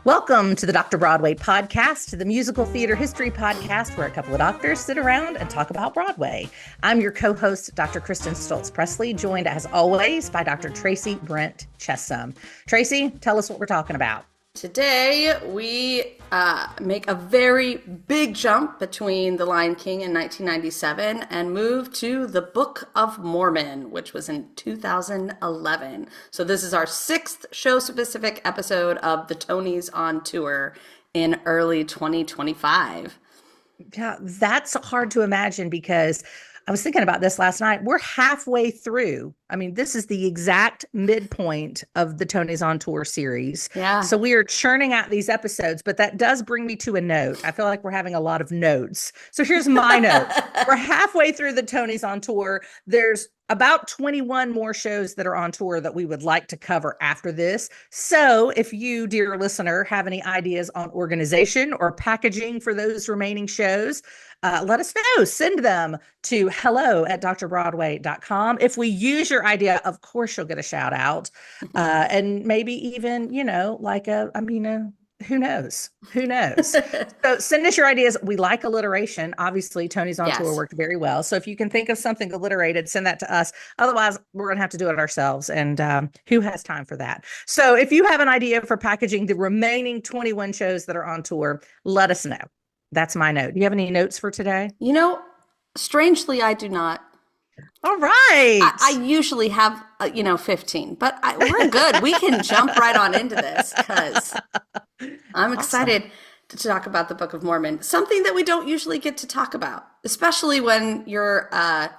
Welcome to the Dr. Broadway Podcast, the musical theater history podcast where a couple of doctors sit around and talk about Broadway. I'm your co-host, Dr. Kristin Stultz Pressley, joined as always by Dr. Tracey Brent-Chessum. Tracey, tell us what we're talking about. Today, we make a very big jump between The Lion King in 1997 and move to the Book of Mormon, which was in 2011. So this is our sixth show-specific episode of the Tonys on Tour in early 2025. Yeah, that's hard to imagine because I was thinking about this last night. We're halfway through. I mean, this is the exact midpoint of the Tonys on Tour series. Yeah. So we are churning out these episodes, but that does bring me to a note. I feel like we're having a lot of notes. So here's my note. We're halfway through the Tonys on Tour. There's about 21 more shows that are on tour that we would like to cover after this. So if you, dear listener, have any ideas on organization or packaging for those remaining shows, let us know. Send them to hello@drbroadway.com. If we use your idea, of course, you'll get a shout out. And maybe even, who knows? Who knows? So send us your ideas. We like alliteration. Obviously, Tonys on Tour worked very well. So if you can think of something alliterated, send that to us. Otherwise, we're going to have to do it ourselves. And who has time for that? So if you have an idea for packaging the remaining 21 shows that are on tour, let us know. That's my note. Do you have any notes for today? You know, strangely, I do not. All right. I usually have, 15, but we're good. We can jump right on into this because I'm excited to talk about the Book of Mormon, something that we don't usually get to talk about, especially when you're a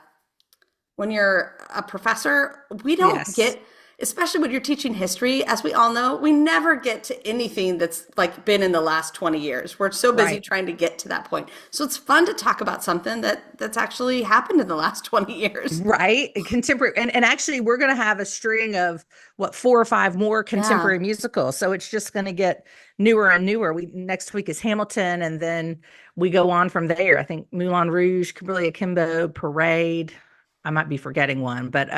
professor. We don't get, especially when you're teaching history, as we all know, we never get to anything that's like been in the last 20 years. We're so busy trying to get to that point. So it's fun to talk about something that's actually happened in the last 20 years. Right. Contemporary. And actually, we're going to have a string of 4 or 5 more contemporary musicals. So it's just going to get newer and newer. Next week is Hamilton, and then we go on from there. I think Moulin Rouge, Cabrilla Akimbo, Parade. I might be forgetting one, but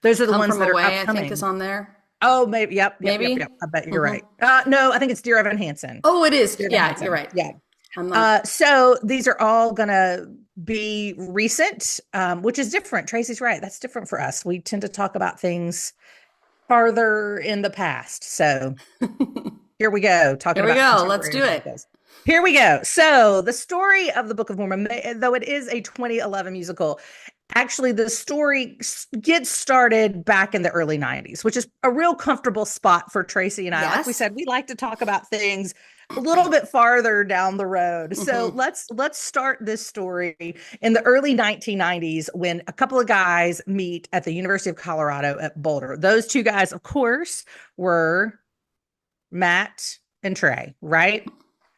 those are the ones that are upcoming. I think is on there. Oh, maybe. Yep. Maybe. Yep. I bet you're right. No, I think it's Dear Evan Hansen. Oh, it is. You're right. Yeah. So these are all going to be recent, which is different. Tracy's right. That's different for us. We tend to talk about things farther in the past. So here we go. Let's do it. Here we go. So the story of the Book of Mormon, though it is a 2011 musical, actually, the story gets started back in the early 90s, which is a real comfortable spot for Tracey and I. Like we said, we like to talk about things a little bit farther down the road. So let's start this story in the early 1990s when a couple of guys meet at the University of Colorado at Boulder. Those two guys, of course, were Matt and Trey, right?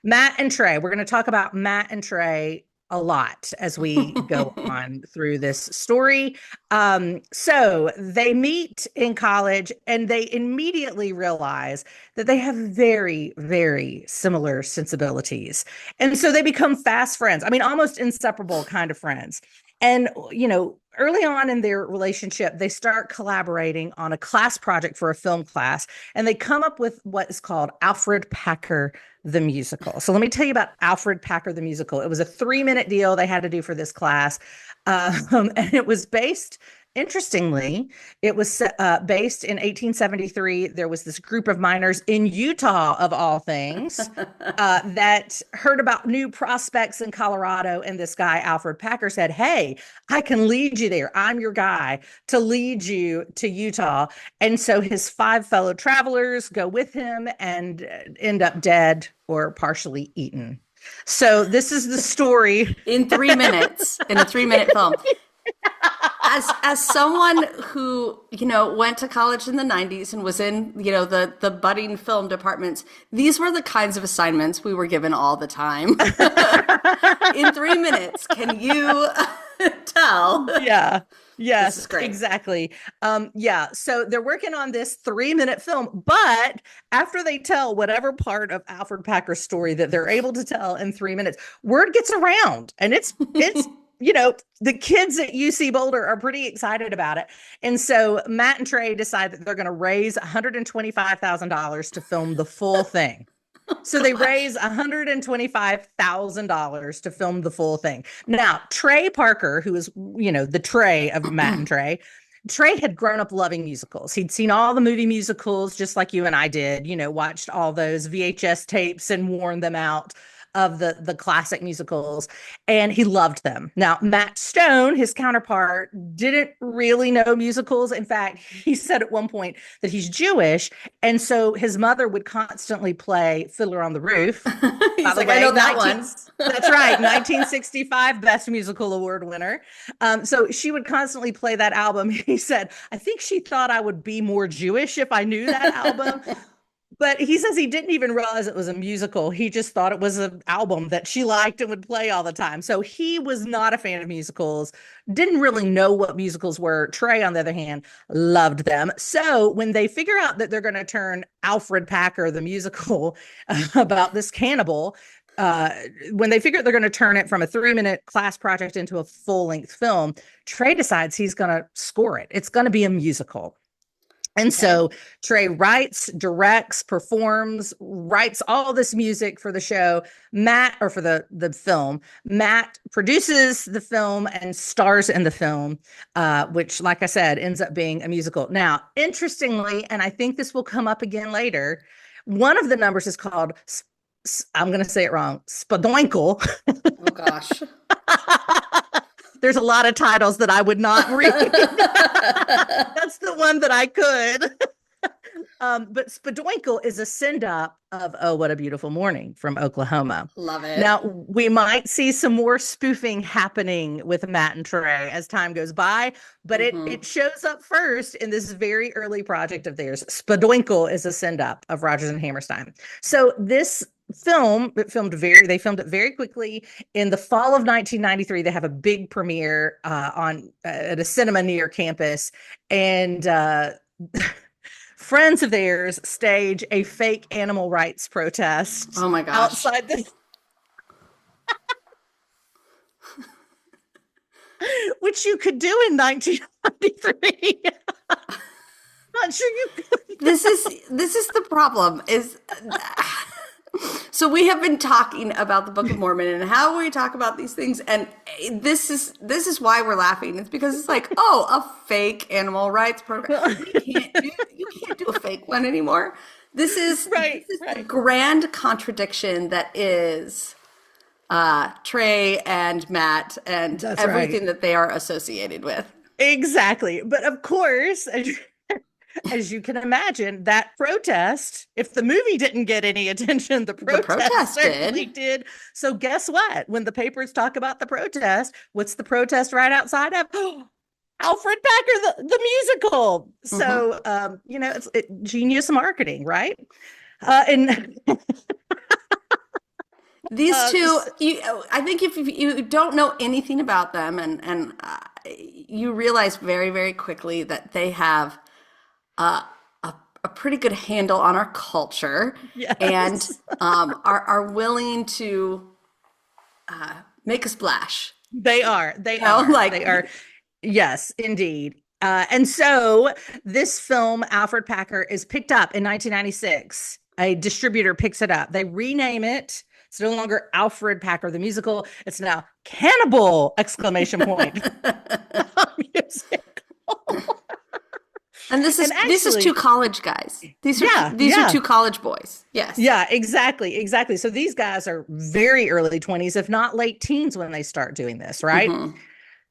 Matt and Trey. We're going to talk about Matt and Trey a lot as we go on through this story. So they meet in college and they immediately realize that they have very, very similar sensibilities. And so they become fast friends. I mean, almost inseparable kind of friends. And, early on in their relationship, they start collaborating on a class project for a film class, and they come up with what is called Alfred Packer the Musical. So let me tell you about Alfred Packer the Musical. It was a 3-minute deal they had to do for this class, and it was based, interestingly, it was based in 1873. There was this group of miners in Utah, of all things, that heard about new prospects in Colorado. And this guy, Alfred Packer, said, "Hey, I can lead you there. I'm your guy to lead you to Utah." And so his 5 fellow travelers go with him and end up dead or partially eaten. So this is the story. In 3 minutes, in a 3-minute film. As someone who, went to college in the 90s and was in, the budding film departments, these were the kinds of assignments we were given all the time. In 3 minutes, can you tell? Yeah. Yes, this is great. Exactly. So they're working on this 3-minute film, but after they tell whatever part of Alfred Packer's story that they're able to tell in 3 minutes, word gets around, and it's the kids at UC Boulder are pretty excited about it. And so Matt and Trey decide that they're going to raise $125,000 to film the full thing. So they raise $125,000 to film the full thing. Now, Trey Parker, who is, the Trey of Matt and Trey, Trey had grown up loving musicals. He'd seen all the movie musicals, just like you and I did, watched all those VHS tapes and worn them out of the classic musicals, and he loved them. Now, Matt Stone, his counterpart, didn't really know musicals. In fact, he said at one point that he's Jewish, and so his mother would constantly play Fiddler on the Roof. He's like, I know that one. That's right, 1965 Best Musical Award winner. So she would constantly play that album. He said, I think she thought I would be more Jewish if I knew that album. But he says he didn't even realize it was a musical. He just thought it was an album that she liked and would play all the time. So he was not a fan of musicals, didn't really know what musicals were. Trey, on the other hand, loved them. So when they figure out that they're going to turn Alfred Packer, the musical about this cannibal, when they figure they're going to turn it from a 3-minute class project into a full-length film, Trey decides he's going to score it. It's going to be a musical. And so Trey writes, directs, performs, writes all this music for the show. For the film. Matt produces the film and stars in the film, which, like I said, ends up being a musical. Now, interestingly, and I think this will come up again later, one of the numbers is called, I'm going to say it wrong, Spadoinkle. Oh, gosh. There's a lot of titles that I would not read. That's the one that I could. But Spadoinkle is a send-up of Oh, What a Beautiful Morning from Oklahoma. Love it. Now, we might see some more spoofing happening with Matt and Trey as time goes by, but it shows up first in this very early project of theirs. Spadoinkle is a send-up of Rodgers and Hammerstein. So this film, they filmed it very quickly. In the fall of 1993, they have a big premiere at a cinema near campus, and friends of theirs stage a fake animal rights protest. Oh my gosh. Outside this, which you could do in 1993. Not sure you could. This is the problem is so we have been talking about the Book of Mormon and how we talk about these things, and this is why we're laughing. It's because it's like, oh, a fake animal rights program. You can't do a fake one anymore. This is the grand contradiction that is Trey and Matt and everything that they are associated with. Exactly. But of course, as you can imagine, that protest, if the movie didn't get any attention, the protest certainly did. So guess what? When the papers talk about the protest, what's the protest right outside of? Alfred Packer, the musical. So, it's genius marketing, right? And these two, I think if you don't know anything about them and you realize very, very quickly that they have a pretty good handle on our culture, and are willing to make a splash. They are. Yes, indeed. And so this film, Alfred Packer, is picked up in 1996. A distributor picks it up. They rename it. It's no longer Alfred Packer the musical. It's now Cannibal! Musical. And this is two college guys. These are two college boys. Yes. Yeah, exactly. So these guys are very early 20s, if not late teens, when they start doing this, right?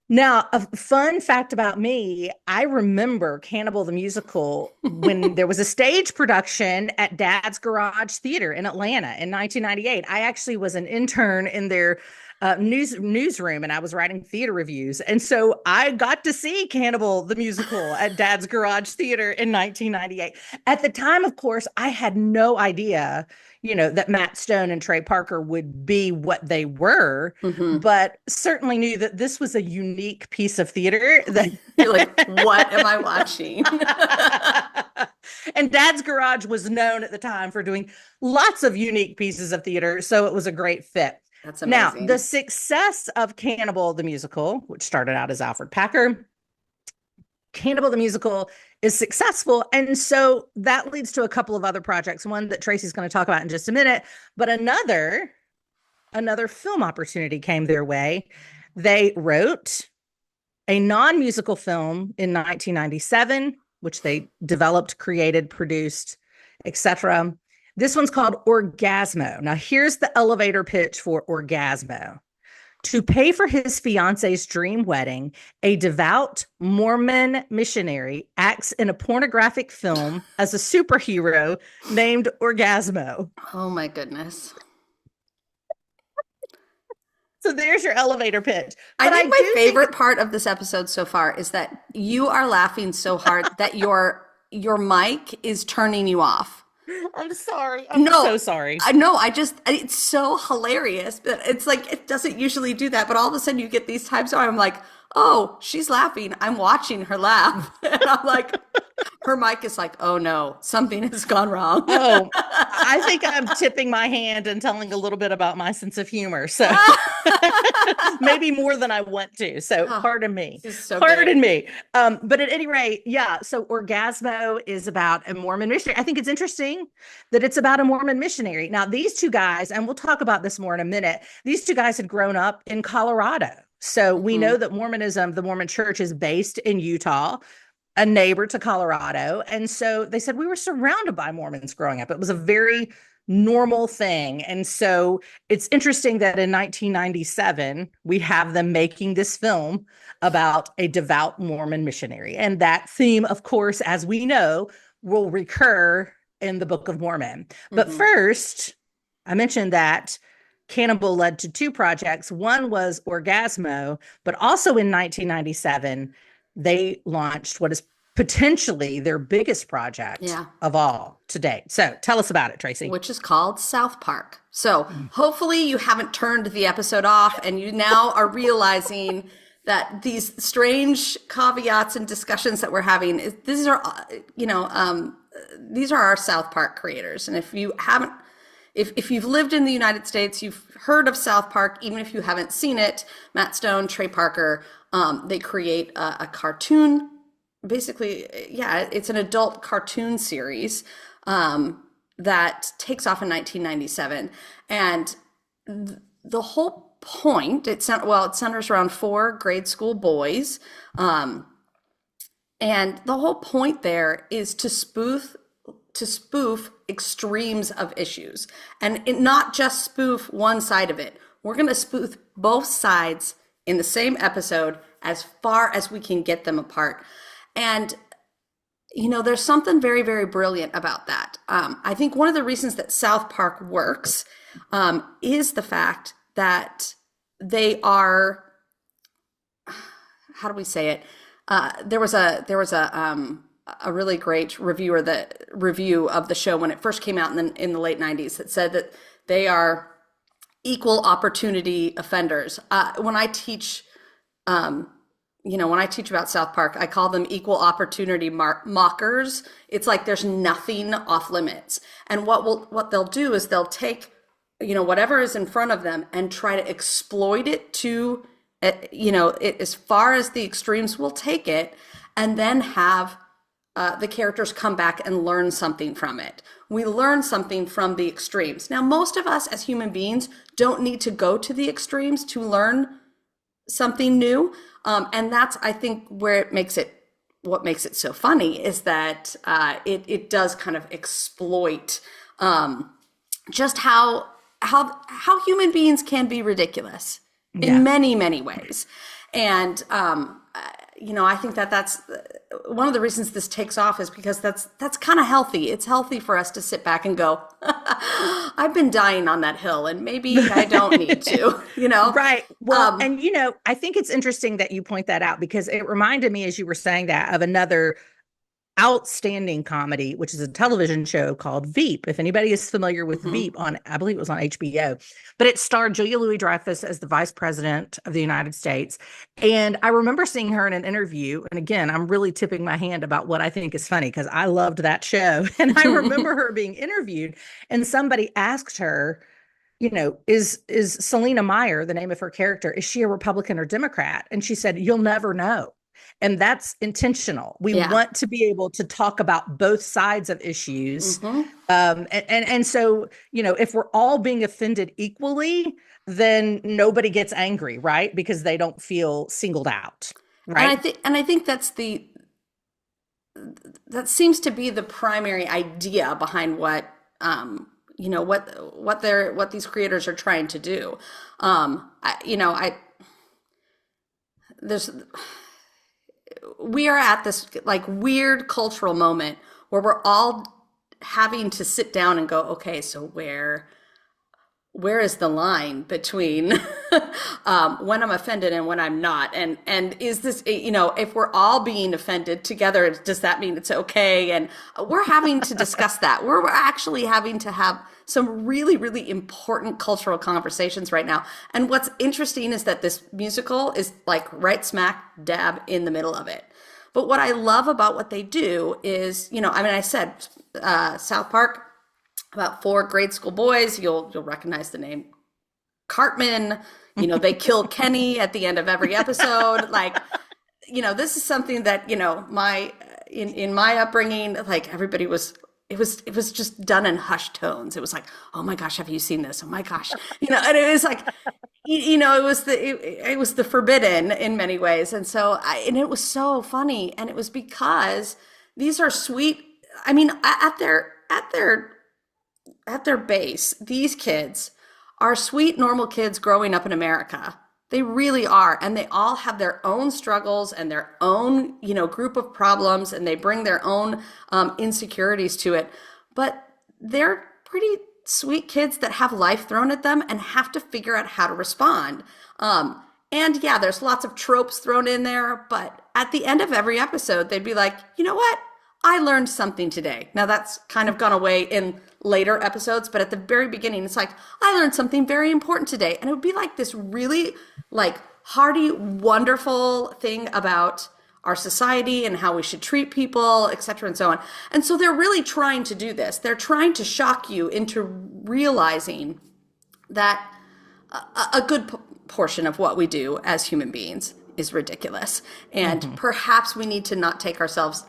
Now, a fun fact about me, I remember Cannibal the Musical when there was a stage production at Dad's Garage Theater in Atlanta in 1998. I actually was an intern in their newsroom, and I was writing theater reviews. And so I got to see Cannibal the Musical at Dad's Garage Theater in 1998. At the time, of course, I had no idea, that Matt Stone and Trey Parker would be what they were, but certainly knew that this was a unique piece of theater. That you're like, what am I watching? And Dad's Garage was known at the time for doing lots of unique pieces of theater, so it was a great fit. That's amazing. Now, the success of Cannibal the Musical, which started out as Alfred Packer, Cannibal the Musical is successful. And so that leads to a couple of other projects, one that Tracey's going to talk about in just a minute, but another film opportunity came their way. They wrote a non-musical film in 1997, which they developed, created, produced, etc. This one's called Orgasmo. Now, here's the elevator pitch for Orgasmo. To pay for his fiance's dream wedding, a devout Mormon missionary acts in a pornographic film as a superhero named Orgasmo. Oh my goodness. So there's your elevator pitch. But I think my favorite part of this episode so far is that you are laughing so hard that your mic is turning you off. I'm sorry. I'm so sorry. No, it's so hilarious. But it's like, it doesn't usually do that. But all of a sudden you get these times where I'm like, oh, she's laughing. I'm watching her laugh. And I'm like, her mic is like, oh no, something has gone wrong. Oh, I think I'm tipping my hand and telling a little bit about my sense of humor. So maybe more than I want to. So pardon me. Pardon me. But at any rate, yeah. So Orgasmo is about a Mormon missionary. I think it's interesting that it's about a Mormon missionary. Now, these two guys, and we'll talk about this more in a minute, these two guys had grown up in Colorado. So we know that Mormonism, the Mormon church, is based in Utah, a neighbor to Colorado. And so they said we were surrounded by Mormons growing up. It was a very normal thing. And so it's interesting that in 1997, we have them making this film about a devout Mormon missionary. And that theme, of course, as we know, will recur in the Book of Mormon. But first, I mentioned that Cannibal led to two projects. One was Orgasmo, but also in 1997, they launched what is potentially their biggest project of all to date. So tell us about it, Tracey. Which is called South Park. So hopefully you haven't turned the episode off and you now are realizing that these strange caveats and discussions that we're having, these are our South Park creators. And if you haven't, if you've lived in the United States, you've heard of South Park, even if you haven't seen it. Matt Stone, Trey Parker, they create a cartoon. Basically, it's an adult cartoon series that takes off in 1997. And the whole point, it centers around 4 grade school boys. And the whole point there is to spoof extremes of issues, and not just spoof one side of it. We're going to spoof both sides in the same episode as far as we can get them apart. And, there's something very, very brilliant about that. I think one of the reasons that South Park works is the fact that they are, how do we say it? There was a really great review of the show when it first came out in the late 90s that said that they are equal opportunity offenders. When I teach about South Park, I call them equal opportunity mockers. It's like there's nothing off limits. And what they'll do is they'll take, whatever is in front of them and try to exploit it to, it as far as the extremes will take it, and then have the characters come back and learn something from it. We learn something from the extremes. Now, most of us as human beings don't need to go to the extremes to learn something new. And that's, I think, what makes it so funny is that it does kind of exploit just how human beings can be ridiculous in many, many ways. And, I think that's one of the reasons this takes off is because that's kind of healthy. It's healthy for us to sit back and go, I've been dying on that hill and maybe I don't need to, Right. Well, and I think it's interesting that you point that out because it reminded me, as you were saying that, of another outstanding comedy, which is a television show called Veep. If anybody is familiar with Veep I believe it was on HBO, but it starred Julia Louis-Dreyfus as the vice president of the United States. And I remember seeing her in an interview. And again, I'm really tipping my hand about what I think is funny because I loved that show. And I remember her being interviewed and somebody asked her, is Selena Meyer, the name of her character, is she a Republican or Democrat? And she said, you'll never know. And that's intentional. We Yeah. want to be able to talk about both sides of issues. Hmm. And so, if we're all being offended equally, then nobody gets angry, right? Because they don't feel singled out, And right? I think that seems to be the primary idea behind what what these creators are trying to do. I there's we are at this like weird cultural moment where we're all having to sit down and go, okay, so where is the line between when I'm offended and when I'm not? And is this, if we're all being offended together, does that mean it's okay? And we're having to discuss that. We're actually having to have some really, really important cultural conversations right now. And what's interesting is that this musical is like right smack dab in the middle of it. But what I love about what they do is, I said South Park, about 4 grade school boys. You'll recognize the name Cartman. They kill Kenny at the end of every episode. Like, this is something that, in my upbringing, like everybody it was just done in hushed tones. It was like, oh my gosh, have you seen this? Oh my gosh. And it was like, it was the forbidden in many ways. And so, and it was so funny. And it was because these are sweet. I mean, at their base, these kids are sweet, normal kids growing up in America. They really are. And they all have their own struggles and their own, group of problems, and they bring their own insecurities to it. But they're pretty sweet kids that have life thrown at them and have to figure out how to respond. And yeah, there's lots of tropes thrown in there. But at the end of every episode, they'd be like, you know what? I learned something today. Now that's kind of gone away in later episodes, but at the very beginning, it's like, I learned something very important today. And it would be like this really like hearty, wonderful thing about our society and how we should treat people, et cetera, and so on. And so they're really trying to do this. They're trying to shock you into realizing that a good portion of what we do as human beings is ridiculous. And perhaps we need to not take ourselves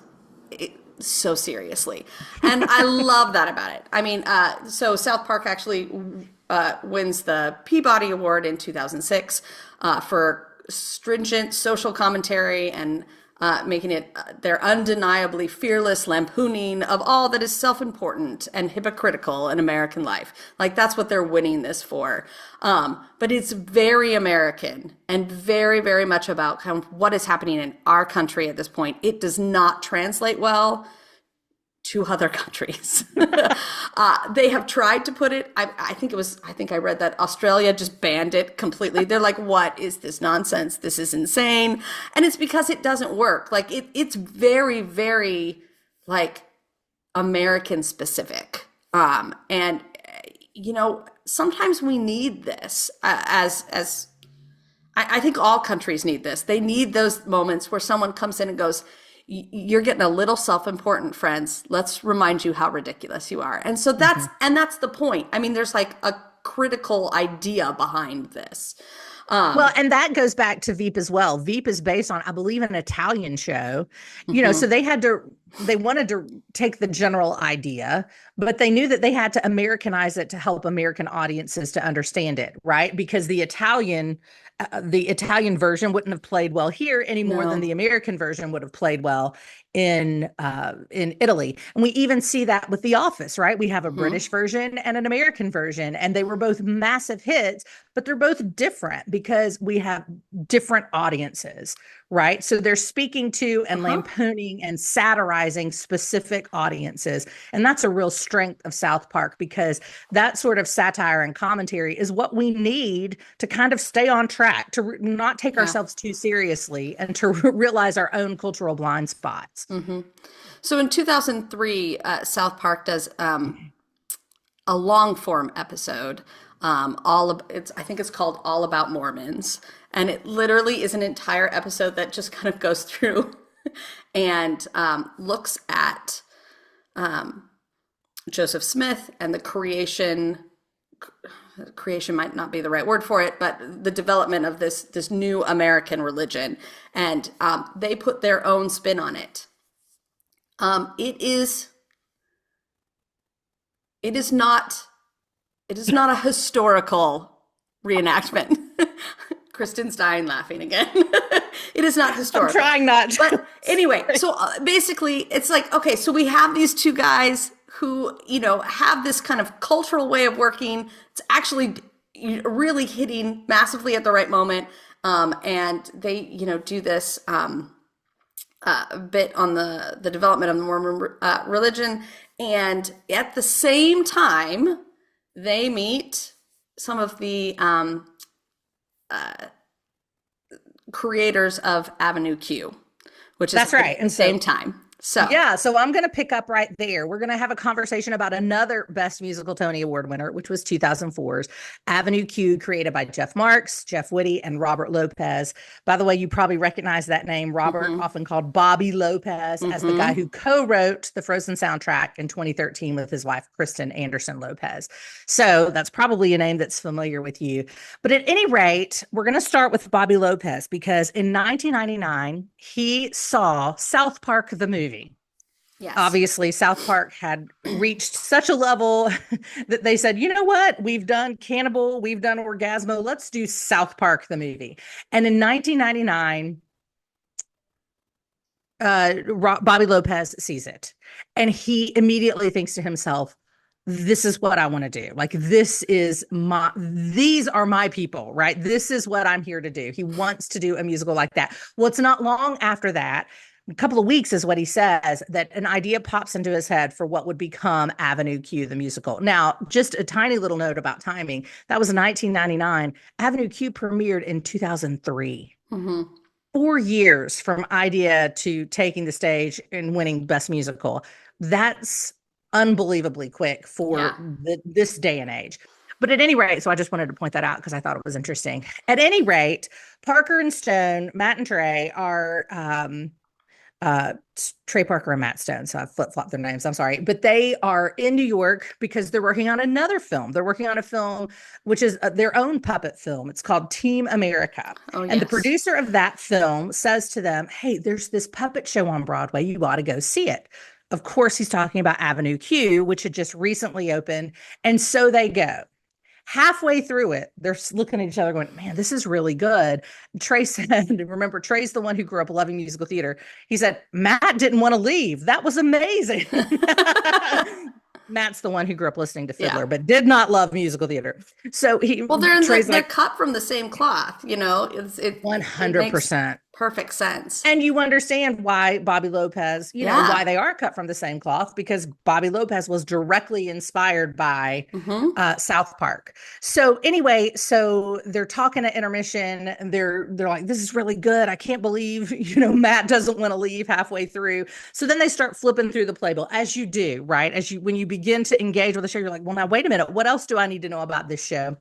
so seriously. And I love that about it. I mean, so South Park actually wins the Peabody Award in 2006 for stringent social commentary and making it their undeniably fearless lampooning of all that is self-important and hypocritical in American life. Like that's what they're winning this for. But it's very American and very, very much about kind of what is happening in our country at this point. It does not translate well to other countries. They have tried to put it, I think I read that Australia just banned it completely. They're like, what is this nonsense? This is insane. And it's because it doesn't work. Like it's very, very like American specific. And sometimes we need this as I think all countries need this. They need those moments where someone comes in and goes, you're getting a little self-important, friends. Let's remind you how ridiculous you are. And so that's the point. I mean, there's like a critical idea behind this. Well, and that goes back to Veep as well. Veep is based on, I believe, an Italian show, so they wanted to take the general idea, but they knew that they had to Americanize it to help American audiences to understand it, right? Because the Italian version wouldn't have played well here any more than the American version would have played well in Italy. And we even see that with The Office, right? We have a British version and an American version, and they were both massive hits, but they're both different because we have different audiences, right? So they're speaking to and lampooning and satirizing specific audiences. And that's a real strength of South Park, because that sort of satire and commentary is what we need to kind of stay on track, to not take ourselves too seriously and to realize our own cultural blind spots. So in 2003, South Park does a long form episode. I think it's called All About Mormons. And it literally is an entire episode that just kind of goes through and looks at Joseph Smith and the creation creation might not be the right word for it, but the development of this new American religion, and they put their own spin on it. It is not a historical reenactment. Kristin's dying laughing again. It is not historical. I'm trying not to. But anyway, so basically it's like, okay, so we have these two guys who, have this kind of cultural way of working. It's actually really hitting massively at the right moment. And they, do this bit on the development of the Mormon religion. And at the same time, they meet some of the creators of Avenue Q, which is that's right. At the same time. So I'm going to pick up right there. We're going to have a conversation about another Best Musical Tony Award winner, which was 2004's Avenue Q, created by Jeff Marks, Jeff Whitty, and Robert Lopez. By the way, you probably recognize that name, Robert, often called Bobby Lopez, as the guy who co-wrote the Frozen soundtrack in 2013 with his wife, Kristen Anderson Lopez. So that's probably a name that's familiar with you. But at any rate, we're going to start with Bobby Lopez, because in 1999, he saw South Park, the movie. Yes. Obviously, South Park had reached such a level that they said, you know what? We've done Cannibal, we've done Orgasmo. Let's do South Park, the movie. And in 1999, Bobby Lopez sees it. And he immediately thinks to himself, this is what I want to do. Like, these are my people, right? This is what I'm here to do. He wants to do a musical like that. Well, it's not long after that, a couple of weeks is what he says, that an idea pops into his head for what would become Avenue Q, the musical. Now, just a tiny little note about timing. That was 1999. Avenue Q premiered in 2003. 4 years from idea to taking the stage and winning Best Musical. That's unbelievably quick for this day and age. But at any rate, so I just wanted to point that out because I thought it was interesting. At any rate, Parker and Stone, Matt and Trey are Trey Parker and Matt Stone. So I flip-flopped their names. I'm sorry. But they are in New York because they're working on another film. They're working on a film, which is their own puppet film. It's called Team America. Oh, yes. And the producer of that film says to them, hey, there's this puppet show on Broadway. You ought to go see it. Of course, he's talking about Avenue Q, which had just recently opened. And so they go. Halfway through it, they're looking at each other going, man, this is really good. Trey said, remember, Trey's the one who grew up loving musical theater. He said, Matt didn't want to leave. That was amazing. Matt's the one who grew up listening to Fiddler, but did not love musical theater. So they're cut from the same cloth, It's 100%. Perfect sense. And you understand why Bobby Lopez, why they are cut from the same cloth, because Bobby Lopez was directly inspired by South Park. So anyway, so they're talking at intermission and they're like, this is really good. I can't believe, Matt doesn't want to leave halfway through. So then they start flipping through the playbill, as you do, right? When you begin to engage with the show, you're like, well, now wait a minute. What else do I need to know about this show?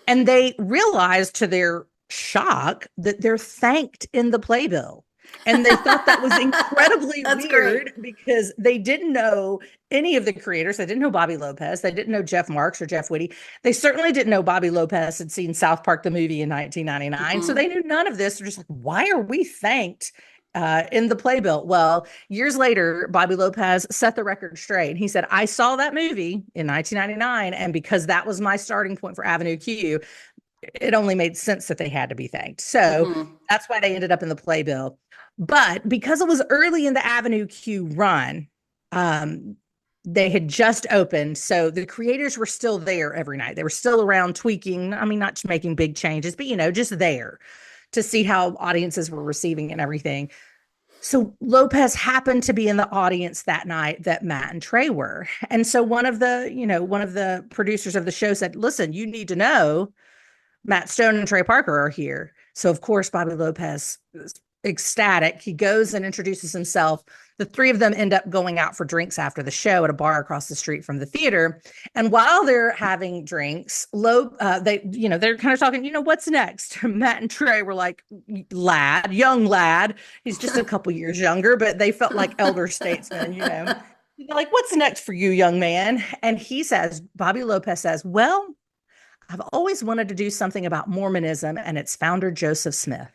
And they realize, to their shock, that they're thanked in the playbill. And they thought that was incredibly weird because they didn't know any of the creators. They didn't know Bobby Lopez. They didn't know Jeff Marks or Jeff Whitty. They certainly didn't know Bobby Lopez had seen South Park, the movie, in 1999. So they knew none of this. They're just like, why are we thanked in the playbill? Well, years later, Bobby Lopez set the record straight. He said, I saw that movie in 1999. And because that was my starting point for Avenue Q, it only made sense that they had to be thanked. So that's why they ended up in the playbill. But because it was early in the Avenue Q run, they had just opened. So the creators were still there every night. They were still around tweaking. I mean, not making big changes, but, just there to see how audiences were receiving and everything. So Lopez happened to be in the audience that night that Matt and Trey were. And so one of the producers of the show said, listen, you need to know Matt Stone and Trey Parker are here. So, of course, Bobby Lopez is ecstatic. He goes and introduces himself. The three of them end up going out for drinks after the show at a bar across the street from the theater. And while they're having drinks, they're kind of talking, what's next? Matt and Trey were like, young lad. He's just a couple years younger, but they felt like elder statesmen, They're like, what's next for you, young man? And Bobby Lopez says, well, I've always wanted to do something about Mormonism and its founder, Joseph Smith.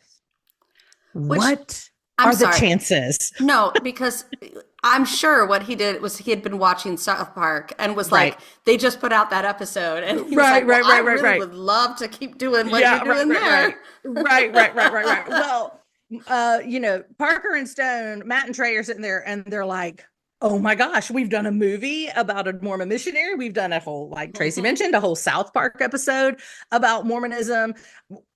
Which, What I'm are the sorry. chances? No, because I'm sure what he did was he had been watching South Park and was Right. like, they just put out that episode. And he was Right, like, well, right, I right, right, really right. would love to keep doing what Yeah, you're doing there. right. Well, Parker and Stone, Matt and Trey are sitting there and they're like, oh my gosh, we've done a movie about a Mormon missionary. We've done a whole, like Tracey mentioned, a whole South Park episode about Mormonism.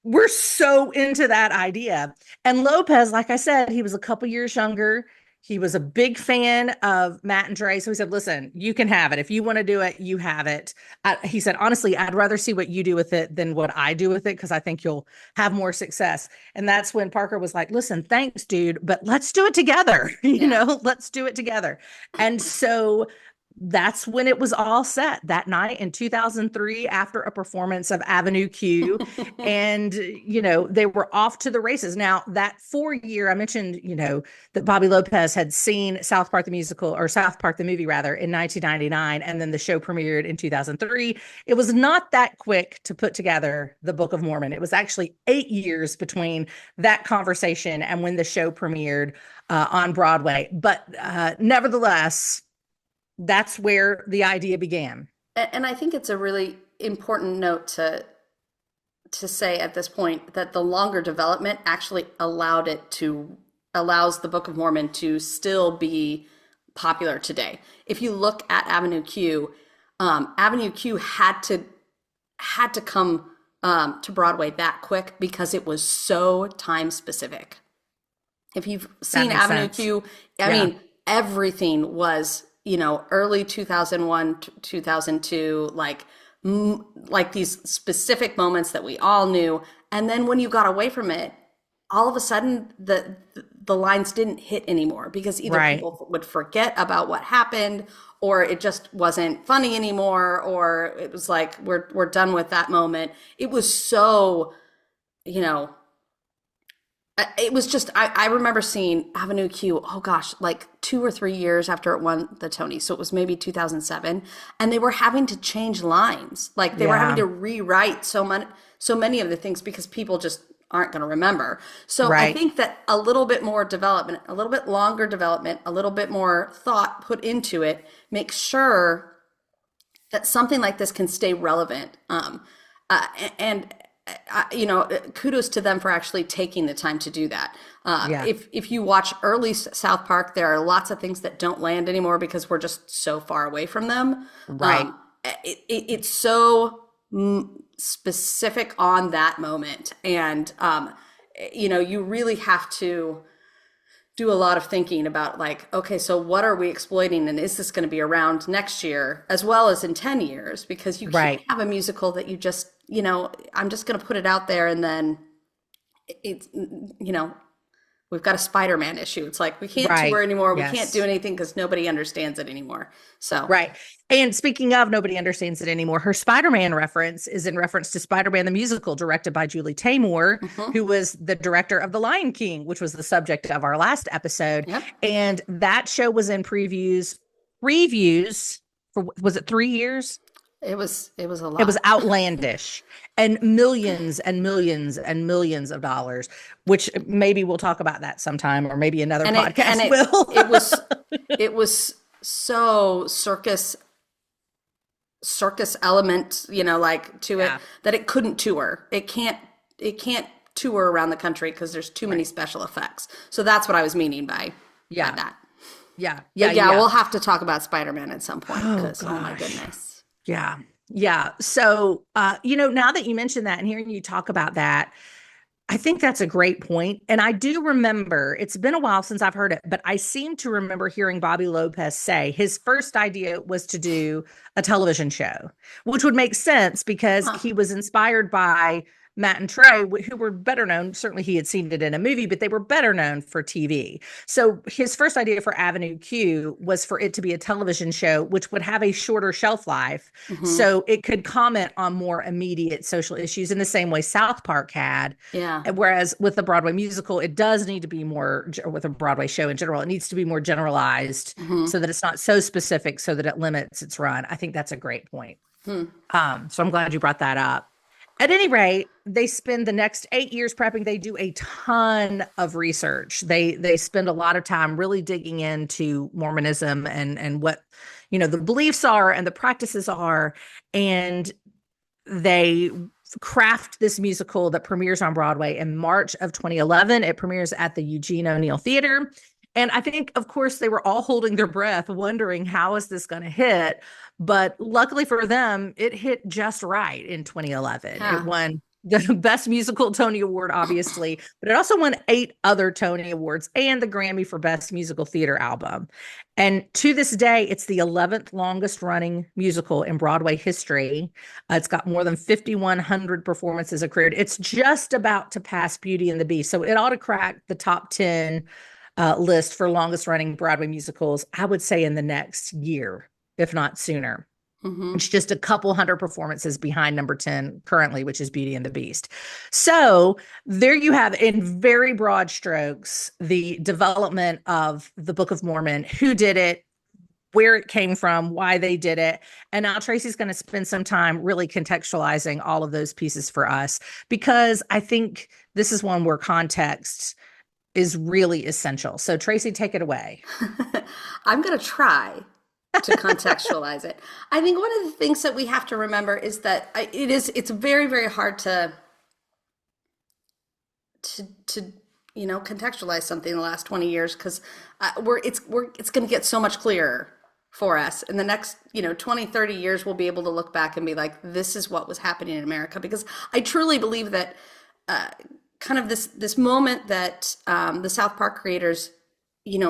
We're so into that idea. And Lopez, like I said, he was a couple years younger. He was a big fan of Matt and Trey. So he said, listen, you can have it. If you want to do it, you have it. He said, honestly, I'd rather see what you do with it than what I do with it, because I think you'll have more success. And that's when Parker was like, listen, thanks, dude, but let's do it together. Let's do it together. And so that's when it was all set that night in 2003 after a performance of Avenue Q. And, they were off to the races. Now, that 4 year, I mentioned, that Bobby Lopez had seen South Park the musical, or South Park the movie, rather, in 1999. And then the show premiered in 2003. It was not that quick to put together the Book of Mormon. It was actually 8 years between that conversation and when the show premiered on Broadway. But nevertheless, that's where the idea began. And I think it's a really important note to say at this point that the longer development actually allows the Book of Mormon to still be popular today. If you look at Avenue Q, Avenue Q had to come to Broadway that quick because it was so time specific. If you've seen Avenue Q, I mean, everything was, early 2001, 2002, like these specific moments that we all knew. And then when you got away from it, all of a sudden the lines didn't hit anymore because either people would forget about what happened, or it just wasn't funny anymore, or it was like, we're done with that moment. It was so, it was just, I remember seeing Avenue Q, oh gosh, like 2 or 3 years after it won the Tony. So it was maybe 2007. And they were having to change lines. Like they were having to rewrite so many of the things because people just aren't going to remember. So I think that a little bit more development, a little bit longer development, a little bit more thought put into it makes sure that something like this can stay relevant. Kudos to them for actually taking the time to do that. If you watch early South Park, there are lots of things that don't land anymore because we're just so far away from them. Right. It's so specific on that moment. And, you really have to do a lot of thinking about like, okay, so what are we exploiting? And is this going to be around next year as well as in 10 years? Because you can't have a musical that you just, I'm just going to put it out there and then it's, we've got a Spider-Man issue. It's like, we can't tour anymore. We can't do anything because nobody understands it anymore. So, And speaking of nobody understands it anymore, her Spider-Man reference is in reference to Spider-Man the musical, directed by Julie Taymor, who was the director of The Lion King, which was the subject of our last episode. Yep. And that show was in previews for, was it 3 years? It was a lot. It was outlandish and millions and millions and millions of dollars, which maybe we'll talk about that sometime, or maybe another podcast will. It was so circus element, to it that it couldn't tour. It can't tour around the country because there's too many special effects. So that's what I was meaning by that. Yeah. We'll have to talk about Spider-Man at some point because oh my goodness. Yeah. So, now that you mentioned that and hearing you talk about that, I think that's a great point. And I do remember, it's been a while since I've heard it, but I seem to remember hearing Bobby Lopez say his first idea was to do a television show, which would make sense because he was inspired by Matt and Trey, who were better known. Certainly he had seen it in a movie, but they were better known for TV. So his first idea for Avenue Q was for it to be a television show, which would have a shorter shelf life. So it could comment on more immediate social issues in the same way South Park had. Yeah. Whereas with the Broadway musical, it does need to be more, with a Broadway show in general, it needs to be more generalized so that it's not so specific so that it limits its run. I think that's a great point. So I'm glad you brought that up. At any rate, they spend the next 8 years prepping. They do a ton of research. They spend a lot of time really digging into Mormonism and what, the beliefs are and the practices are. And they craft this musical that premieres on Broadway in March of 2011. It premieres at the Eugene O'Neill Theater. And I think, of course, they were all holding their breath, wondering how is this going to hit? But luckily for them, it hit just right in 2011. Yeah. It won the Best Musical Tony Award, obviously, but it also won 8 other Tony Awards and the Grammy for Best Musical Theater Album. And to this day, it's the 11th longest running musical in Broadway history. It's got more than 5,100 performances accrued. It's just about to pass Beauty and the Beast. So it ought to crack the top 10 list for longest running Broadway musicals, I would say in the next year, if not sooner. It's just a couple hundred performances behind number 10 currently, which is Beauty and the Beast. So there you have, in very broad strokes, the development of the Book of Mormon, who did it, where it came from, why they did it. And now Tracey's going to spend some time really contextualizing all of those pieces for us, because I think this is one where context is really essential. So Tracey, take it away. I'm going to try to contextualize it. I think one of the things that we have to remember is that it's very, very hard to contextualize something in the last 20 years, because it's going to get so much clearer for us in the next 20, 30 years. We'll be able to look back and be like, this is what was happening in America, because I truly believe that kind of this moment that the South Park creators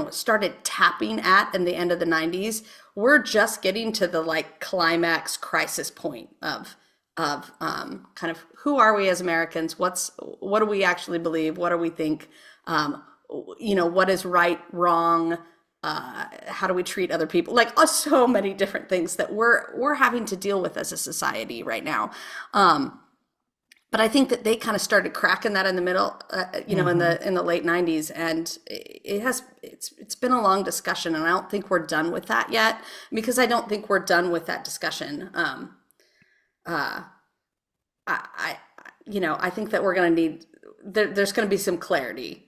started tapping at in the end of the 90s, we're just getting to the climax crisis point of kind of who are we as Americans? What do we actually believe? What do we think? What is right, wrong? How do we treat other people? So many different things that we're having to deal with as a society right now. But I think that they kind of started cracking that in the middle, in the late 90s, and it's been a long discussion, and I don't think we're done with that yet, because I don't think we're done with that discussion. I think that we're going to need there's going to be some clarity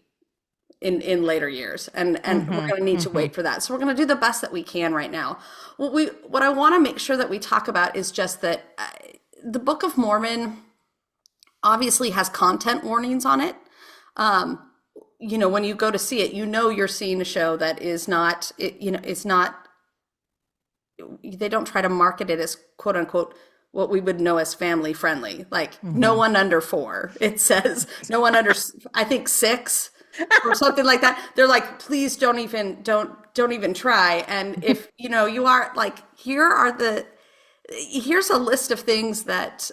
in later years, and we're going to need to wait for that. So we're going to do the best that we can right now. What I want to make sure that we talk about is just that the Book of Mormon obviously has content warnings on it. When you go to see it, you're seeing a show that is not, it's not, they don't try to market it as quote unquote what we would know as family friendly, no one under 4. It says no one under, I think 6 or something like that. They're like, please don't even try. And if, you are here's a list of things that,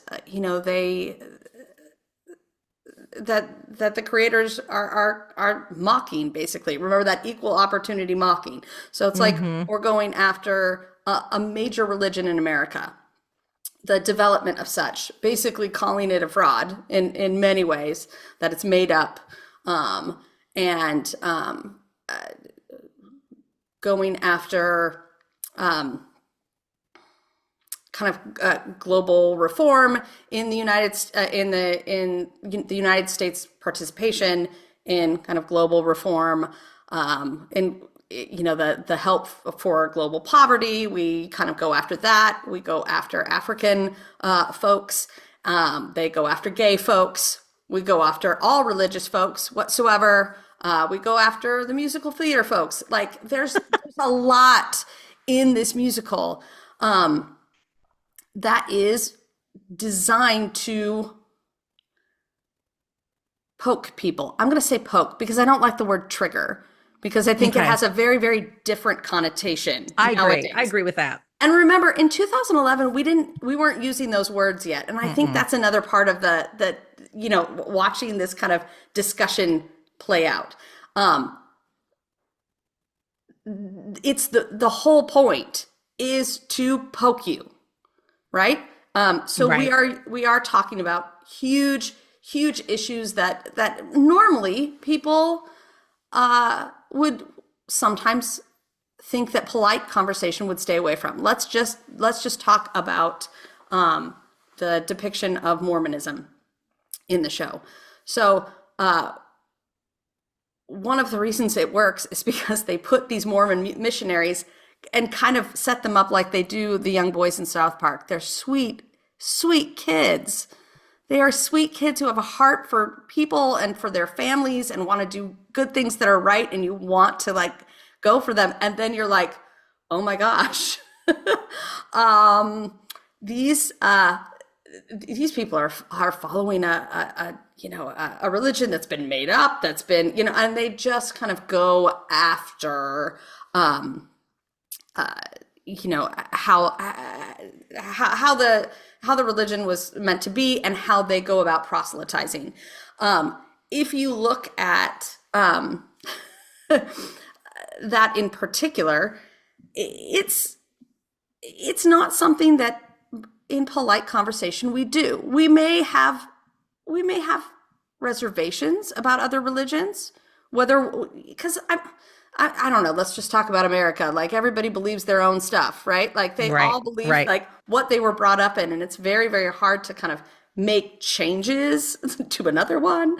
that the creators are mocking, basically. Remember that equal opportunity mocking. So it's like we're going after a major religion in America, the development of such, basically calling it a fraud in many ways, that it's made up, and going after kind of global reform in the United States participation in kind of global reform, in the help for global poverty. We kind of go after that. We go after African folks. They go after gay folks. We go after all religious folks whatsoever. We go after the musical theater folks. There's a lot in this musical that is designed to poke people. I'm going to say poke because I don't like the word trigger, because I think it has a very, very different connotation. I agree with that. And remember, in 2011, we weren't using those words yet. And I think that's another part of the watching this kind of discussion play out. It's the whole point is to poke you. Right. So right. we are talking about huge issues that normally people would sometimes think that polite conversation would stay away from. Let's just talk about the depiction of Mormonism in the show. So one of the reasons it works is because they put these Mormon missionaries and kind of set them up like they do the young boys in South Park. They're sweet, sweet kids. They are sweet kids who have a heart for people and for their families and want to do good things that are right, and you want to like go for them. And then you're like, oh my gosh, these people are following a religion that's been made up, that's been, and they just kind of go after how the religion was meant to be and how they go about proselytizing. If you look at that in particular, it's not something that in polite conversation we do. We may have reservations about other religions, because I don't know, let's just talk about America. Like, everybody believes their own stuff, right? Like, they all believe like what they were brought up in, and it's very, very hard to kind of make changes to another one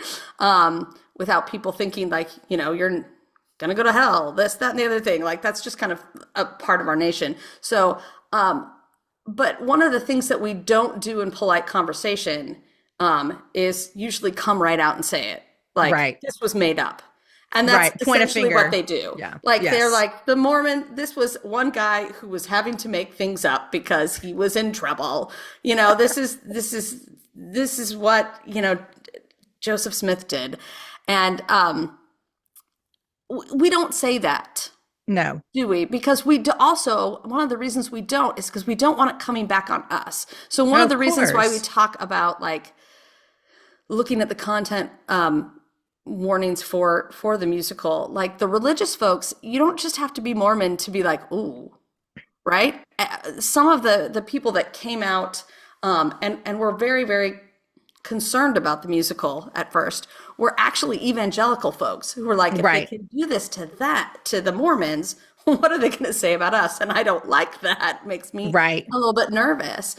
without people thinking like, you're gonna go to hell, this, that, and the other thing. Like, that's just kind of a part of our nation. So, but one of the things that we don't do in polite conversation is usually come right out and say it. Like, this was made up. And that's essentially what they do. Yeah. Like, they're like, the Mormon, this was one guy who was having to make things up because he was in trouble. This is what, Joseph Smith did. And we don't say that. No. Do we? Because we also, one of the reasons we don't is because we don't want it coming back on us. So one of the reasons why we talk about like looking at the content warnings for the musical, like the religious folks, you don't just have to be Mormon to be like, ooh, right? Some of the people that came out and were very, very concerned about the musical at first were actually evangelical folks who were like, if they can do this to the Mormons, what are they going to say about us? And I don't like that. It makes me a little bit nervous,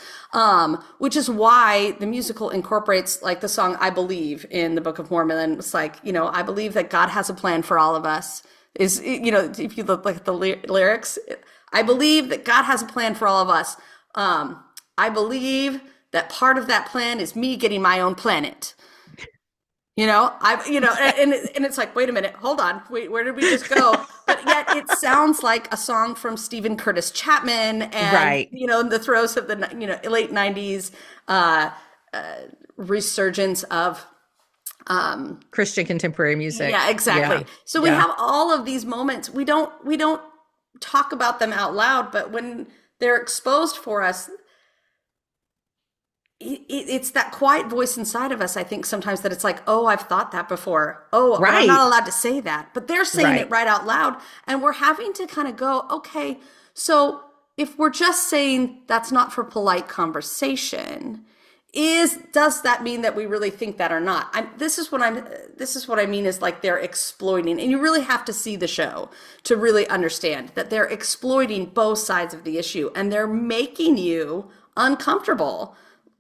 which is why the musical incorporates like the song I Believe in the Book of Mormon. And it's like, I believe that God has a plan for all of us. If you look like the lyrics, I believe that God has a plan for all of us. I believe that part of that plan is me getting my own planet. And it's like, wait a minute, hold on, wait, where did we just go? But yet it sounds like a song from Stephen Curtis Chapman, and in the throes of the late 90s resurgence of Christian contemporary music. Yeah, exactly. Yeah. So we have all of these moments. We don't talk about them out loud, but when they're exposed for us, it's that quiet voice inside of us, I think, sometimes, that it's like, oh, I've thought that before. Oh, I'm not allowed to say that. But they're saying it right out loud. And we're having to kind of go, okay, so if we're just saying that's not for polite conversation, does that mean that we really think that or not? This is what I mean is like they're exploiting. And you really have to see the show to really understand that they're exploiting both sides of the issue. And they're making you uncomfortable.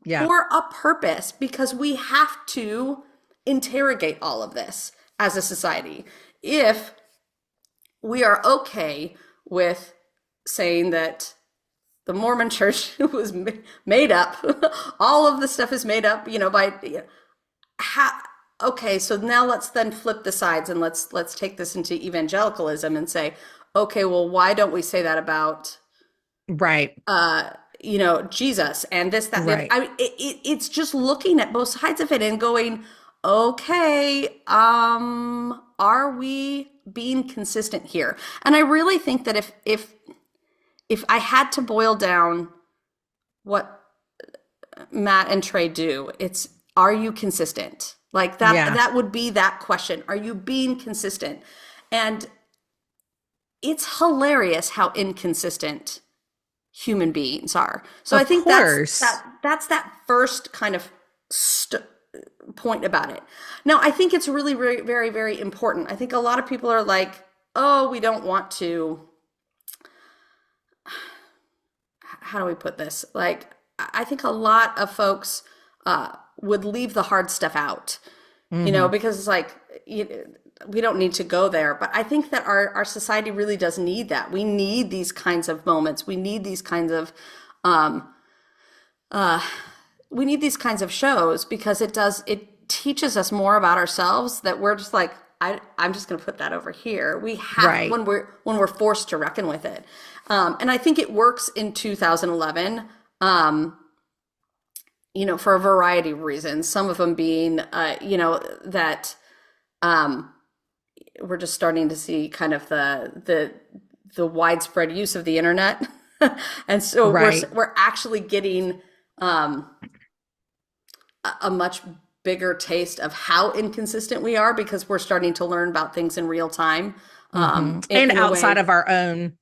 For a purpose, because we have to interrogate all of this as a society. If we are okay with saying that the Mormon church was made up, all of the stuff is made up, okay, so now let's then flip the sides and let's take this into evangelicalism and say, okay, well, why don't we say that about Jesus and this, that, I mean, it's just looking at both sides of it and going, okay, are we being consistent here? And I really think that if I had to boil down what Matt and Trey do, it's, are you consistent? Like that would be that question. Are you being consistent? And it's hilarious how inconsistent human beings are. So I think that's that first kind of point about it. Now, I think it's really very, very, very important. I think a lot of people are like, oh, we don't want to, how do we put this? Like, I think a lot of folks would leave the hard stuff out, because it's like, we don't need to go there. But I think that our society really does need that. We need these kinds of moments. We need these kinds of shows, because it teaches us more about ourselves, that we're just like, I'm just going to put that over here. We have, when we're forced to reckon with it. And I think it works in 2011, for a variety of reasons. Some of them being, that we're just starting to see kind of the widespread use of the internet. And so we're actually getting a much bigger taste of how inconsistent we are, because we're starting to learn about things in real time. And outside of our own,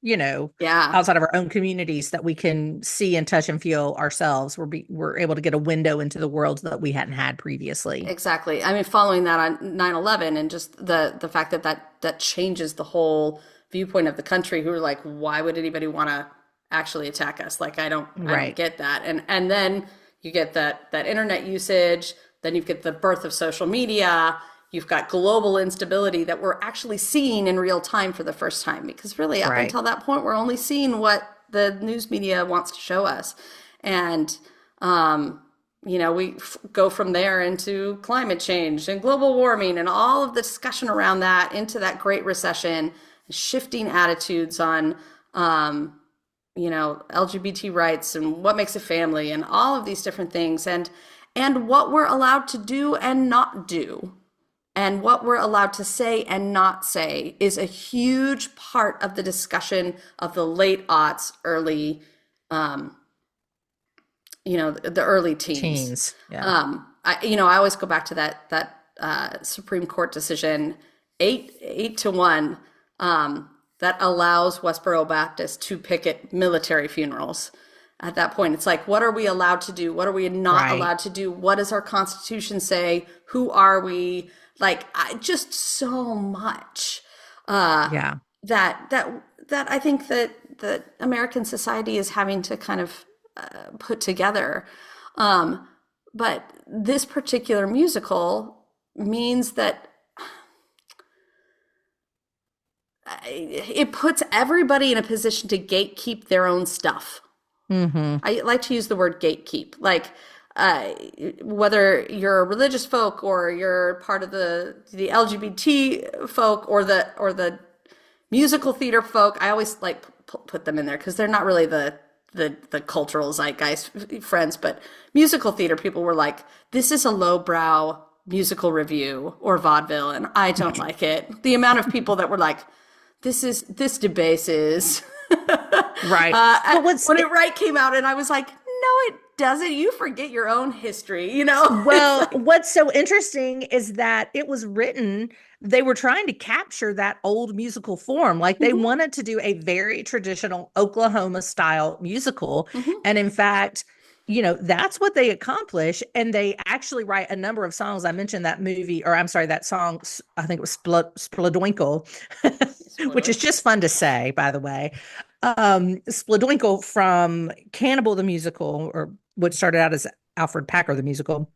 outside of our own communities that we can see and touch and feel ourselves, we're able to get a window into the world that we hadn't had previously. Exactly. I mean, following that on 9/11, and just the fact that changes the whole viewpoint of the country, who are like, why would anybody want to actually attack us? Like, I don't get that. And then you get that internet usage, then you get the birth of social media. You've got global instability that we're actually seeing in real time for the first time, because really up until that point, we're only seeing what the news media wants to show us. And, we go from there into climate change and global warming and all of the discussion around that, into that Great Recession, shifting attitudes on, LGBT rights and what makes a family and all of these different things, and what we're allowed to do and not do. And what we're allowed to say and not say is a huge part of the discussion of the late aughts, early, the early teens. Yeah. I always go back to that Supreme Court decision, 8-1, that allows Westboro Baptist to picket military funerals. At that point, it's like, what are we allowed to do? What are we not allowed to do? What does our Constitution say? Who are we? Like, just so much that I think that American society is having to kind of put together. But this particular musical means that it puts everybody in a position to gatekeep their own stuff. I like to use the word gatekeep, like, whether you're a religious folk or you're part of the LGBT folk or the musical theater folk. I always like put them in there, because they're not really the cultural zeitgeist friends, but musical theater people were like, this is a lowbrow musical review or vaudeville, and I don't like it. The amount of people that were like, this debases. When it came out, and I was like, no, it doesn't. You forget your own history, Well, what's so interesting is that it was written, they were trying to capture that old musical form. Like, they wanted to do a very traditional Oklahoma style musical. And in fact, that's what they accomplish. And they actually write a number of songs. I mentioned that movie, or I'm sorry, that song, I think it was Splodwinkle, which is just fun to say, by the way. Splodwinkle from Cannibal the Musical, or what started out as Alfred Packer the Musical,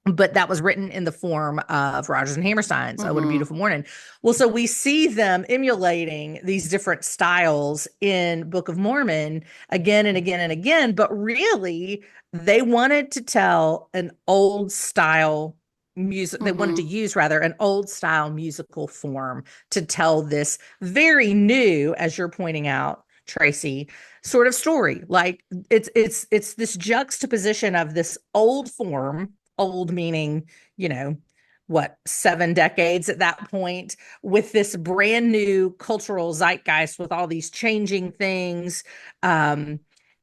but that was written in the form of Rodgers and Hammerstein's Oh, What a Beautiful Morning. Well, so we see them emulating these different styles in Book of Mormon again and again and again, but really they wanted to tell an old style music. They wanted to use an old style musical form to tell this very new, as you're pointing out, Tracey, sort of story. Like, it's this juxtaposition of this old form, old meaning, 7 decades at that point, with this brand new cultural zeitgeist with all these changing things.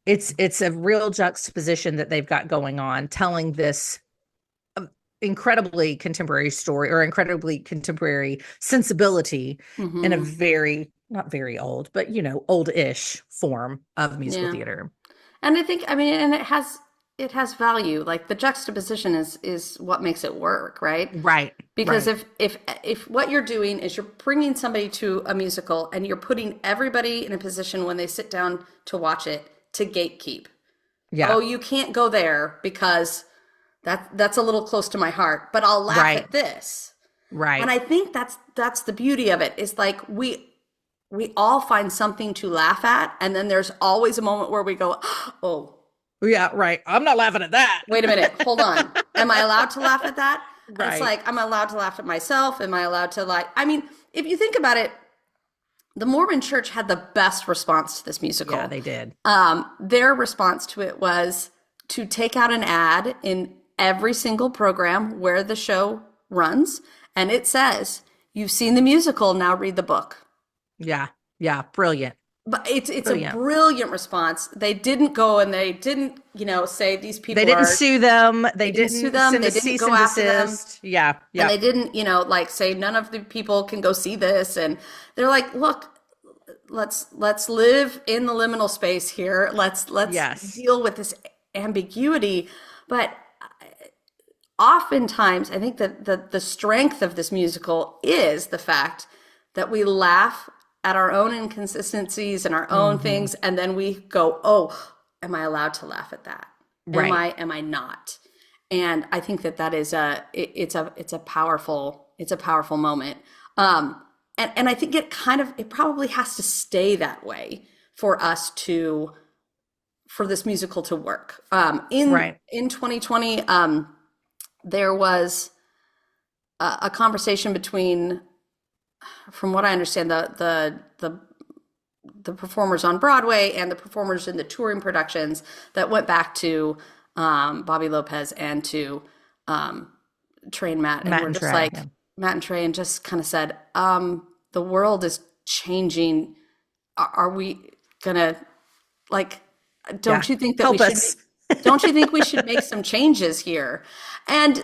It's a real juxtaposition that they've got going on, telling this incredibly contemporary story, or incredibly contemporary sensibility in a very, not very old, but old-ish form of musical theater. And I think, and it has value. Like, the juxtaposition is what makes it work, right? Right. Because if what you're doing is you're bringing somebody to a musical and you're putting everybody in a position when they sit down to watch it to gatekeep, Yeah. Oh, you can't go there because that's a little close to my heart, but I'll laugh Right. at this. And Right. I think that's the beauty of it, is like we all find something to laugh at, and then there's always a moment where we go, oh, Yeah. Right. I'm not laughing at that. wait a minute, hold on. Am I allowed to laugh at that? And it's Right. like, am I allowed to laugh at myself? Am I allowed to, like, I mean, if you think about it, the Mormon church had the best response to this musical. Yeah, they did. Their response to it was to take out an ad in every single program where the show runs. And it says, you've seen the musical, now read the book. Yeah. Yeah. Brilliant. But it's Brilliant. a brilliant response. They didn't go and they didn't, say these people They didn't sue them. They didn't sue them. send They a didn't cease go and after them. desist. Yeah. And Yeah. they didn't, like say none of the people can go see this. And they're like, look, let's live in the liminal space here. Let's Yes. deal with this ambiguity. But oftentimes, I think that the strength of this musical is the fact that we laugh at our own inconsistencies and our own things, and then we go, oh, am I allowed to laugh at that? Right. Am I not? And I think that is it's a powerful moment. And I think it probably has to stay that way for this musical to work. In 2020, there was a conversation between, from what I understand, the performers on Broadway and the performers in the touring productions, that went back to Bobby Lopez and to Trey and Matt, and Matt we're and just Trey, like, yeah. Matt and Trey, and just kind of said, the world is changing. Are we gonna, like, don't Yeah. you think that Help we us. should don't you think we should make some changes here? And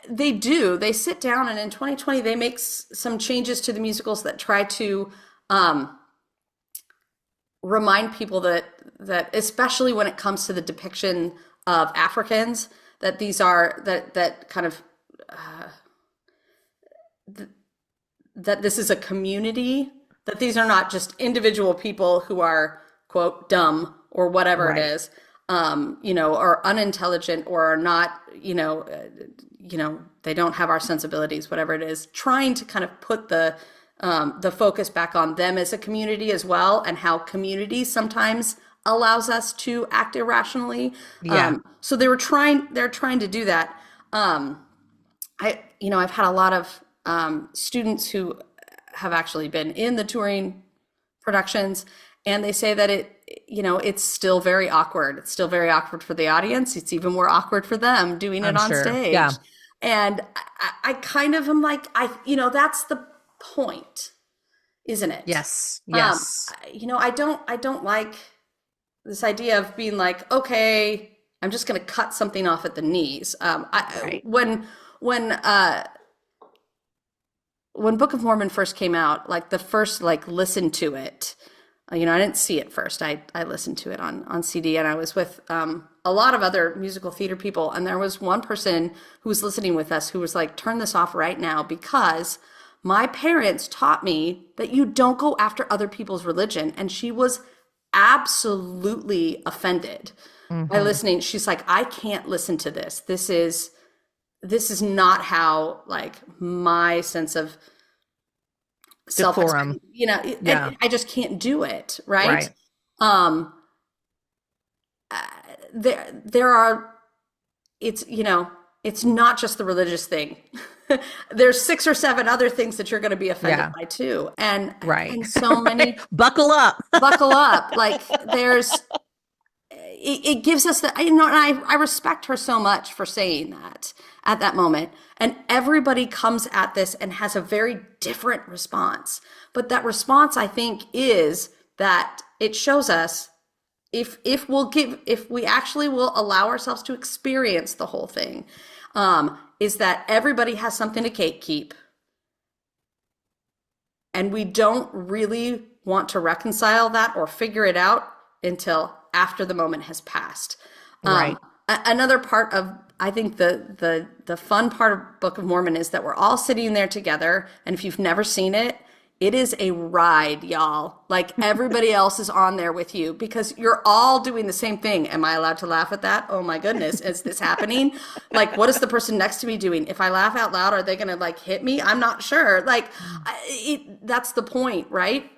they do. They sit down, and in 2020 they make some changes to the musicals that try to remind people that especially when it comes to the depiction of Africans, that these are that kind of that this is a community, that these are not just individual people who are, quote, dumb or whatever Right. it is, or unintelligent, or are not, they don't have our sensibilities, whatever it is, trying to kind of put the focus back on them as a community as well, and how community sometimes allows us to act irrationally. Yeah. So they're trying to do that. I've had a lot of students who have actually been in the touring productions, and they say that it's still very awkward. It's still very awkward for the audience. It's even more awkward for them doing it I'm on sure. stage. Yeah. And I kind of am like, that's the point, isn't it? Yes. Yes. I don't like this idea of being like, okay, I'm just going to cut something off at the knees. Right. When Book of Mormon first came out, like the first listen to it, I didn't see it first. I listened to it on CD, and I was with a lot of other musical theater people, and there was one person who was listening with us who was like, turn this off right now, because my parents taught me that you don't go after other people's religion. And she was absolutely offended by listening. She's like, I can't listen to this. This is not how, like, my sense of self, Decorum. Yeah. I just can't do it. Right. There are, it's not just the religious thing. There's 6 or 7 other things that you're going to be offended by too. And, Right. and so many, Buckle up. buckle up. Like, it gives us that, and I respect her so much for saying that at that moment. And everybody comes at this and has a very different response. But that response, I think, is that it shows us, if we actually will allow ourselves to experience the whole thing, is that everybody has something to keep. And we don't really want to reconcile that or figure it out until after the moment has passed. Right. Another part of, I think, the fun part of Book of Mormon is that we're all sitting there together. And if you've never seen it, it is a ride, y'all. Like everybody else is on there with you because you're all doing the same thing. Am I allowed to laugh at that? Oh my goodness, is this happening? Like, what is the person next to me doing? If I laugh out loud, are they going to like hit me? I'm not sure. Like, that's the point, right?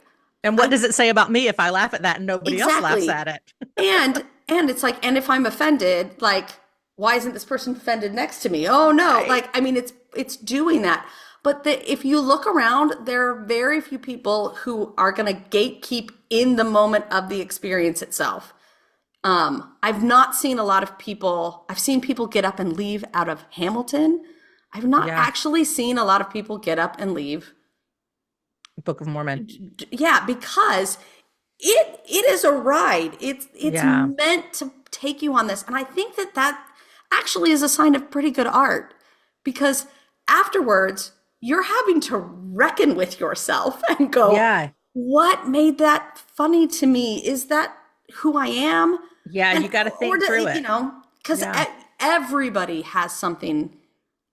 And what does it say about me if I laugh at that and nobody else laughs at it? and it's like, and if I'm offended, like, why isn't this person offended next to me? Oh no, Right. like, I mean, it's doing that. But if you look around, there are very few people who are going to gatekeep in the moment of the experience itself. I've not seen a lot of people. I've seen people get up and leave out of Hamilton. I've not actually seen a lot of people get up and leave Book of Mormon. Yeah, because it is a ride. It's meant to take you on this. And I think that actually is a sign of pretty good art, because afterwards you're having to reckon with yourself and go, what made that funny to me? Is that who I am? Yeah, and you got to think through it. You know, because everybody has something.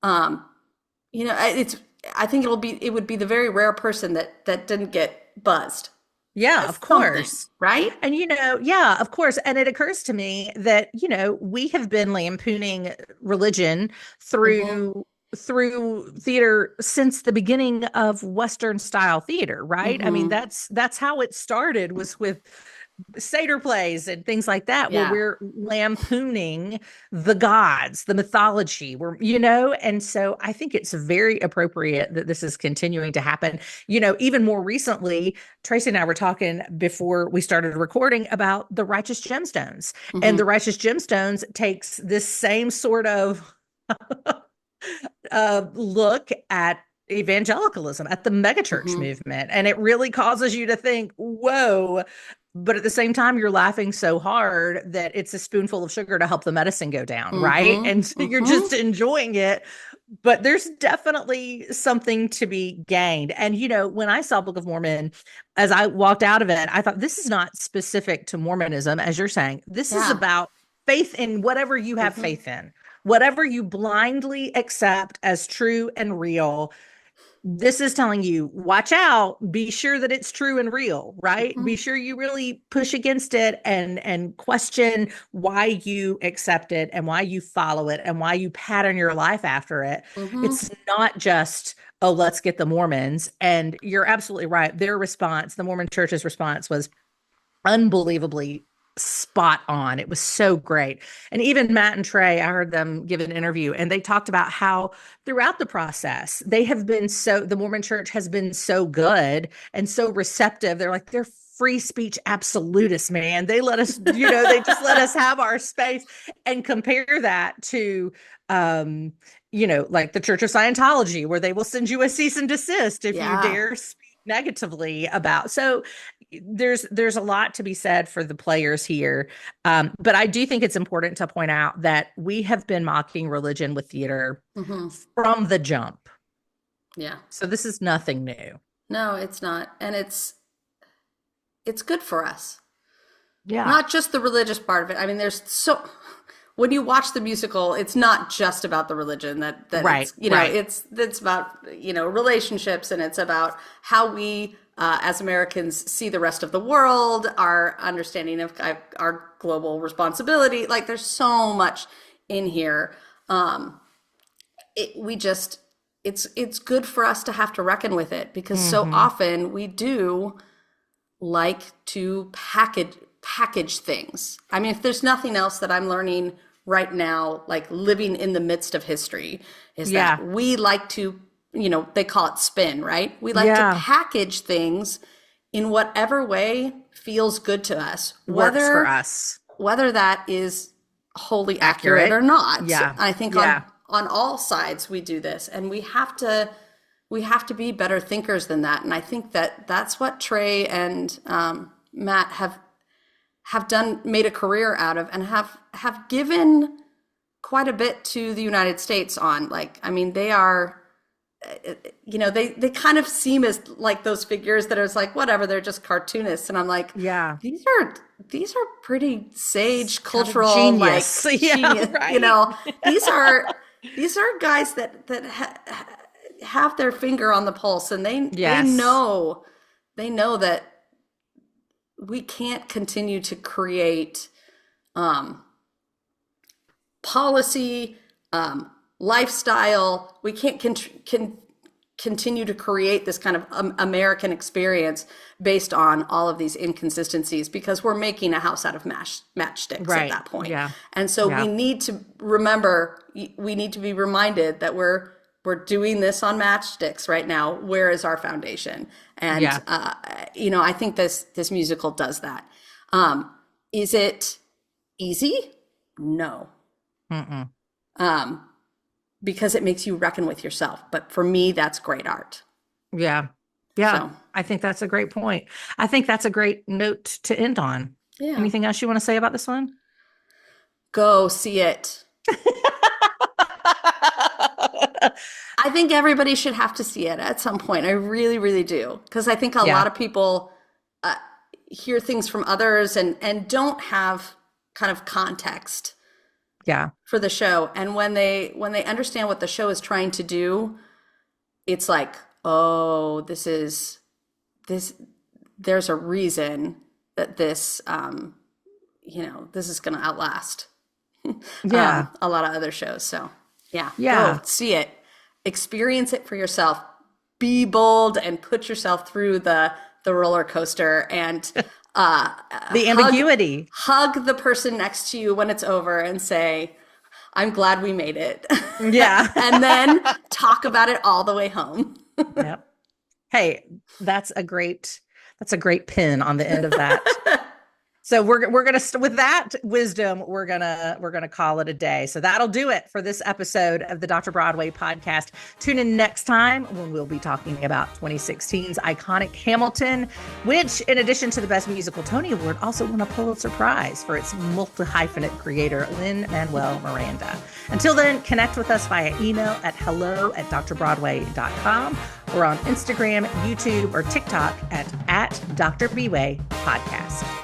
I think it would be the very rare person that didn't get buzzed. Yeah, of course. Right? And, of course. And it occurs to me that, we have been lampooning religion through theater since the beginning of Western style theater, right? I mean, that's how it started, was with satyr plays and things like that, where we're lampooning the gods, the mythology, and so I think it's very appropriate that this is continuing to happen. Even more recently, Tracey and I were talking before we started recording about the Righteous Gemstones, and the Righteous Gemstones takes this same sort of look at evangelicalism, at the megachurch movement, and it really causes you to think, whoa. But at the same time, you're laughing so hard that it's a spoonful of sugar to help the medicine go down, right? And so you're just enjoying it. But there's definitely something to be gained. And, when I saw Book of Mormon, as I walked out of it, I thought, this is not specific to Mormonism, as you're saying. This is about faith in whatever you have faith in, whatever you blindly accept as true and real. This is telling you, watch out, be sure that it's true and real, right? Be sure you really push against it and question why you accept it and why you follow it and why you pattern your life after it. It's not just, oh, let's get the Mormons. And you're absolutely right. Their response, the Mormon Church's response, was unbelievably spot on. It was so great. And even Matt and Trey, I heard them give an interview, and they talked about how throughout the process, the Mormon Church has been so good and so receptive. They're free speech absolutists, man. They let us, they just let us have our space, and compare that to, like the Church of Scientology, where they will send you a cease and desist if you dare speak negatively about. So there's a lot to be said for the players here. But I do think it's important to point out that we have been mocking religion with theater from the jump. Yeah. So this is nothing new. No, it's not. And it's good for us. Yeah. Not just the religious part of it. I mean, when you watch the musical, it's not just about the religion that right. It's about, relationships, and it's about how we, as Americans, see the rest of the world, our understanding of our global responsibility. Like, there's so much in here. It's good for us to have to reckon with it, because so often we do like to package things. I mean, if there's nothing else that I'm learning right now, like living in the midst of history, is that we like to, they call it spin, right? We like to package things in whatever way feels good to us, works for us, whether that is wholly accurate or not. Yeah. I think on all sides we do this, and we have to be better thinkers than that. And I think that's what Trey and Matt have made a career out of, and have given quite a bit to the United States on. Like, I mean, they are, they kind of seem as like those figures that are like, whatever, they're just cartoonists. And I'm like, these are pretty sage cultural genius. Like genius, right. these are guys that have their finger on the pulse, and they know that we can't continue to create policy, lifestyle. We can't continue to create this kind of American experience based on all of these inconsistencies, because we're making a house out of matchsticks at that point. Yeah. And so we need to remember, we need to be reminded that we're doing this on matchsticks right now. Where is our foundation? And, I think this musical does that. Is it easy? No. Because it makes you reckon with yourself. But for me, that's great art. Yeah. Yeah. So, I think that's a great point. I think that's a great note to end on. Yeah. Anything else you want to say about this one? Go see it. I think everybody should have to see it at some point. I really, really do. Because I think a lot of people hear things from others and don't have kind of context for the show. And when they understand what the show is trying to do, it's like, oh, there's a reason that this this is going to outlast a lot of other shows. So go see it, experience it for yourself, be bold, and put yourself through the roller coaster, and the ambiguity. Hug the person next to you when it's over and say, I'm glad we made it. Yeah. And then talk about it all the way home. Yep. Hey, that's a great pin on the end of that. So we're going to, with that wisdom, we're going to call it a day. So that'll do it for this episode of the Dr. Broadway podcast. Tune in next time when we'll be talking about 2016's iconic Hamilton, which, in addition to the Best Musical Tony Award, also won a Pulitzer Prize for its multi-hyphenate creator, Lin-Manuel Miranda. Until then, connect with us via email at hello@drbroadway.com or on Instagram, YouTube, or TikTok at Dr. Bway Podcast.